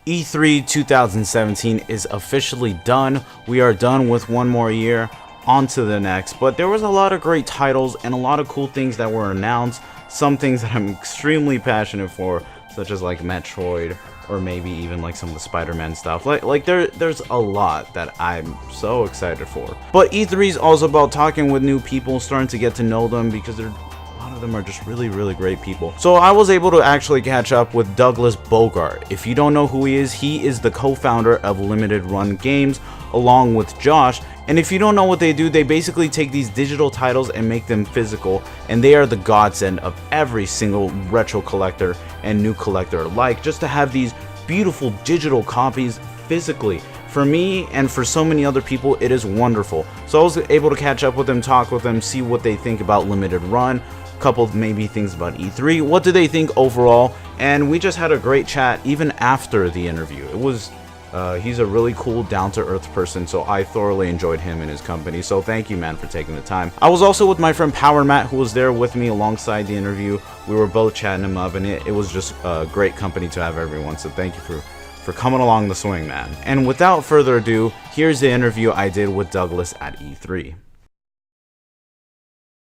E3 2017 is officially done. We are done with one more year, on to the next. But there was a lot of great titles and a lot of cool things that were announced. Some things that I'm extremely passionate for, such as like Metroid, or maybe even like some of the Spider-Man stuff. There's a lot that I'm so excited for. But E3 is also about talking with new people, starting to get to know them, because a lot of them are just really great people. So I was able to actually catch up with Douglas Bogart. If you don't know who he is the co-founder of Limited Run Games, along with Josh. And if you don't know what they do, they basically take these digital titles and make them physical, and they are the godsend of every single retro collector and new collector alike, just to have these beautiful digital copies physically. For me and for so many other people, it is wonderful. So I was able to catch up with them, talk with them, see what they think about Limited Run, a couple of maybe things about E3, what do they think overall, and we just had a great chat even after the interview. It was he's a really cool, down-to-earth person, so I thoroughly enjoyed him and his company. So thank you, man, for taking the time. I was also with my friend Power Matt, who was there with me alongside the interview. We were both chatting him up, and it was just a great company to have everyone. So thank you for coming along the swing, man. And without further ado, here's the interview I did with Douglas at E3.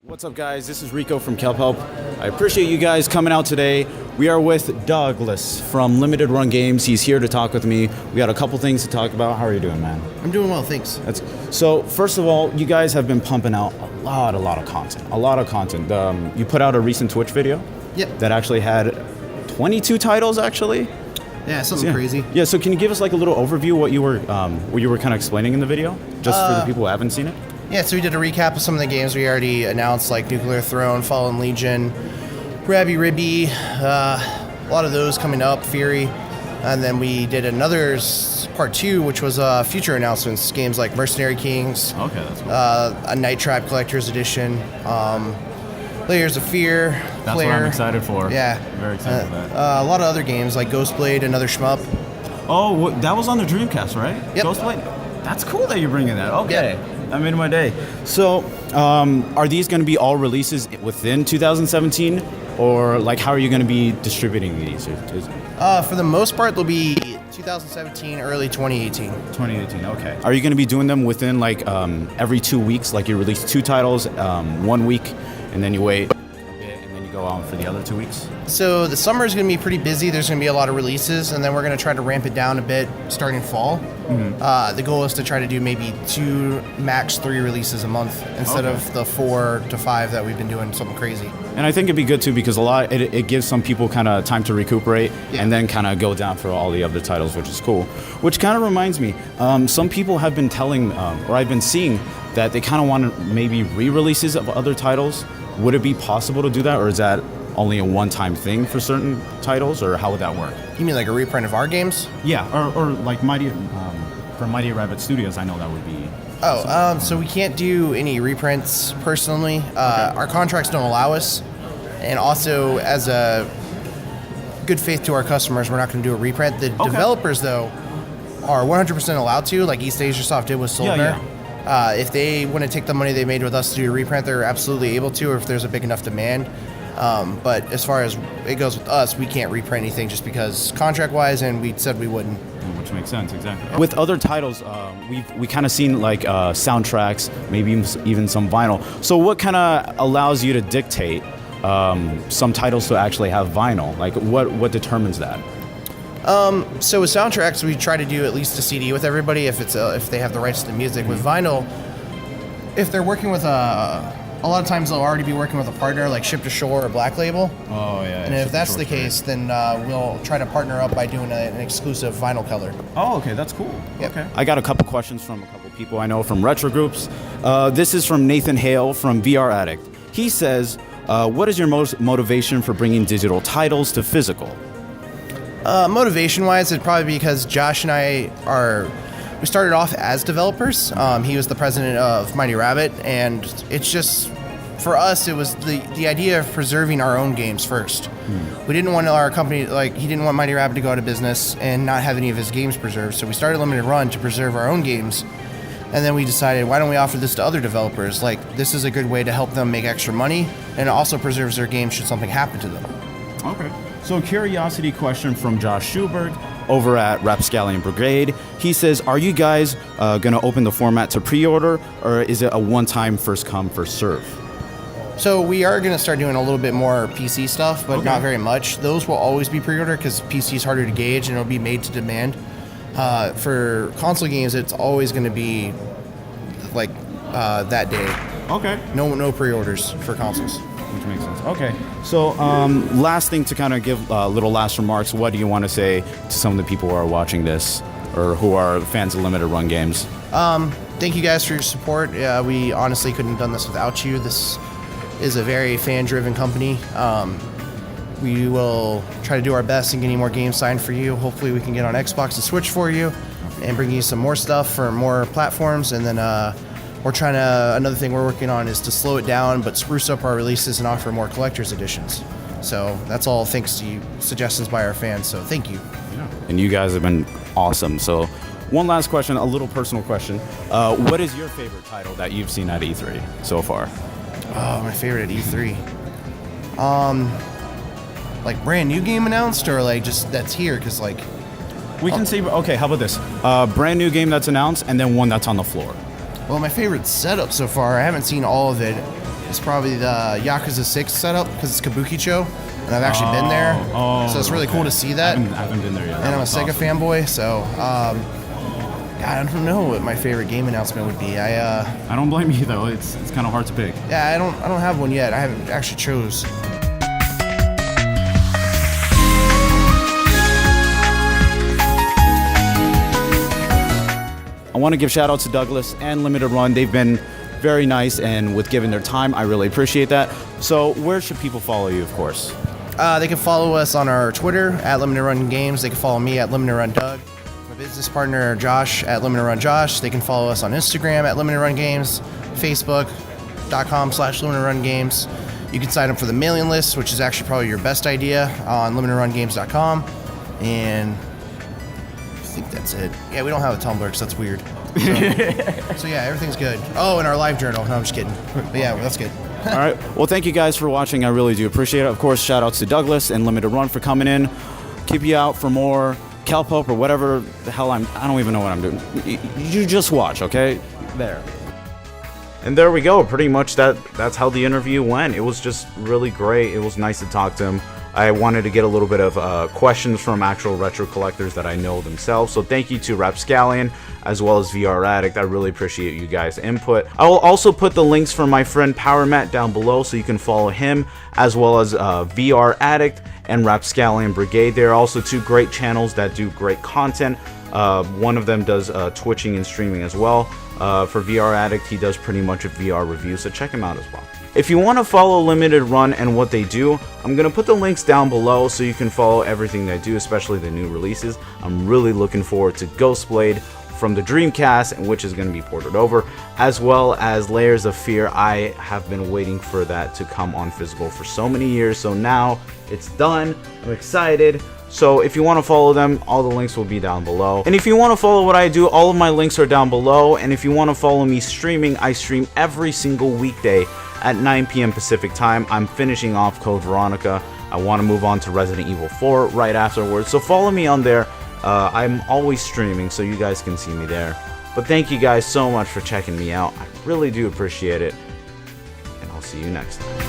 What's up, guys? This is Rico from Kelphelp. I appreciate you guys coming out today. We are with Douglas from Limited Run Games. He's here to talk with me. We got a couple things to talk about. How are you doing, man? I'm doing well, thanks. So first of all, you guys have been pumping out a lot of content. You put out a recent Twitch video. Yep. That actually had 22 titles, actually. Yeah, something crazy. Yeah. So can you give us like a little overview what you were kind of explaining in the video, just for the people who haven't seen it? Yeah, so we did a recap of some of the games we already announced, like Nuclear Throne, Fallen Legion, Rabby Ribby, a lot of those coming up, Fury. And then we did another part 2, which was future announcements, games like Mercenary Kings, Okay, that's cool. a Night Trap Collector's Edition, Layers of Fear. That's what I'm excited for. Yeah. I'm very excited for that. A lot of other games like Ghostblade, another shmup. Oh, that was on the Dreamcast, right? Yep. Ghostblade? That's cool that you're bringing that. Okay. Yep. I made my day. So, are these going to be all releases within 2017? Or, like, how are you going to be distributing these? For the most part, they'll be 2017, early 2018. 2018, okay. Are you going to be doing them within, like, every 2 weeks? Like, you release 2 titles 1 week, and then you wait a bit, and then you go on for the other 2 weeks? So the summer is going to be pretty busy. There's going to be a lot of releases, and then we're going to try to ramp it down a bit starting fall. Mm-hmm. The goal is to try to do maybe 2, max 3 releases a month instead of the 4 to 5 that we've been doing, something crazy. And I think it'd be good too, because it gives some people kind of time to recuperate and then kind of go down for all the other titles, which is cool. Which kind of reminds me, some people have been telling, or I've been seeing, that they kind of want maybe re-releases of other titles. Would it be possible to do that, or is that only a one-time thing for certain titles, or how would that work? You mean like a reprint of our games? Yeah, or like for Mighty Rabbit Studios, I know that would be... So we can't do any reprints personally. Our contracts don't allow us. And also, as a good faith to our customers, we're not going to do a reprint. The developers, though, are 100% allowed to, like East Asia Soft did with Soulmare. If they want to take the money they made with us to do a reprint, they're absolutely able to, or if there's a big enough demand. But as far as it goes with us, we can't reprint anything just because contract-wise, and we said we wouldn't. Which makes sense, exactly. With other titles, we kind of seen like soundtracks, maybe even some vinyl. So what kind of allows you to dictate some titles to actually have vinyl? Like what determines that? So with soundtracks, we try to do at least a CD with everybody if they have the rights to the music. With vinyl, if they're working with a lot of times they'll already be working with a partner like Ship to Shore or Black Label. Oh, yeah. And if that's the case, then we'll try to partner up by doing an exclusive vinyl color. Oh, okay. That's cool. Yep. Okay. I got a couple questions from a couple people I know from retro groups. This is from Nathan Hale from VR Addict. He says, what is your most motivation for bringing digital titles to physical? Motivation-wise, it'd probably be because Josh and I we started off as developers. He was the president of Mighty Rabbit, and it's just, for us, it was the idea of preserving our own games first. We didn't want our company, he didn't want Mighty Rabbit to go out of business and not have any of his games preserved, so we started Limited Run to preserve our own games, and then we decided, why don't we offer this to other developers? This is a good way to help them make extra money, and it also preserves their games should something happen to them. Okay. So curiosity question from Josh Schubert. over at Rapscallion Brigade. He says, are you guys going to open the format to pre-order, or is it a one-time first come, first serve? So we are going to start doing a little bit more PC stuff, but not very much. Those will always be pre-order because PC is harder to gauge and it'll be made to demand. For console games, it's always going to be like that day. Okay. No pre-orders for consoles. Which makes sense. Okay. So last thing to kind of give little last remarks, what do you want to say to some of the people who are watching this or who are fans of limited run games? Thank you guys for your support. We honestly couldn't have done this without you. This is a very fan-driven company. We will try to do our best in getting more games signed for you. Hopefully we can get on Xbox and Switch for you and bring you some more stuff for more platforms. And then we're trying to, another thing we're working on is to slow it down but spruce up our releases and offer more collector's editions. So that's all thanks to you, suggestions by our fans. So thank you. Yeah. And you guys have been awesome. So one last question, a little personal question. What is your favorite title that you've seen at E3 so far? Oh, my favorite at E3. Like brand new game announced or like just that's here? Because like... We can say, okay, how about this? Brand new game that's announced and then one that's on the floor. Well, my favorite setup so far, I haven't seen all of it, is probably the Yakuza 6 setup because it's Kabukicho, and I've actually been there. So it's really cool to see that. I haven't been there yet. And I'm a Sega fanboy, so I don't know what my favorite game announcement would be. I don't blame you though. It's kind of hard to pick. Yeah, I don't have one yet. I haven't actually chose. I want to give shout out to Douglas and Limited Run. They've been very nice and with giving their time. I really appreciate that. So where should people follow you, of course? They can follow us on our Twitter at Limited Run Games. They can follow me at Limited Run Doug. My business partner Josh at Limited Run Josh. They can follow us on Instagram at Limited Run Games, Facebook.com/Limited Run Games. You can sign up for the mailing list, which is actually probably your best idea, on limitedrungames.com. And I think that's it. Yeah, we don't have a Tumblr because that's weird. So yeah, everything's good. Oh, and our live journal. No, I'm just kidding. But yeah, that's good. All right. Well, thank you guys for watching. I really do appreciate it. Of course, shout outs to Douglas and Limited Run for coming in. Keep you out for more Kelphelp or whatever the hell I don't even know what I'm doing. You just watch, okay? There. And there we go. Pretty much that's how the interview went. It was just really great. It was nice to talk to him. I wanted to get a little bit of questions from actual retro collectors that I know themselves. So thank you to Rapscallion as well as VR Addict. I really appreciate you guys' input. I will also put the links for my friend Power Matt down below so you can follow him as well as VR Addict and Rapscallion Brigade. There are also two great channels that do great content. One of them does twitching and streaming as well. For VR Addict, he does pretty much a VR review, so check him out as well. If you want to follow Limited Run and what they do, I'm going to put the links down below so you can follow everything they do, especially the new releases. I'm really looking forward to Ghostblade from the Dreamcast, which is going to be ported over, as well as Layers of Fear. I have been waiting for that to come on physical for so many years, so now it's done. I'm excited. So if you want to follow them, all the links will be down below. And if you want to follow what I do, all of my links are down below. And if you want to follow me streaming, I stream every single weekday at 9 p.m. Pacific time. I'm finishing off Code Veronica. I want to move on to Resident Evil 4 right afterwards. So follow me on there. I'm always streaming, so you guys can see me there. But thank you guys so much for checking me out. I really do appreciate it. And I'll see you next time.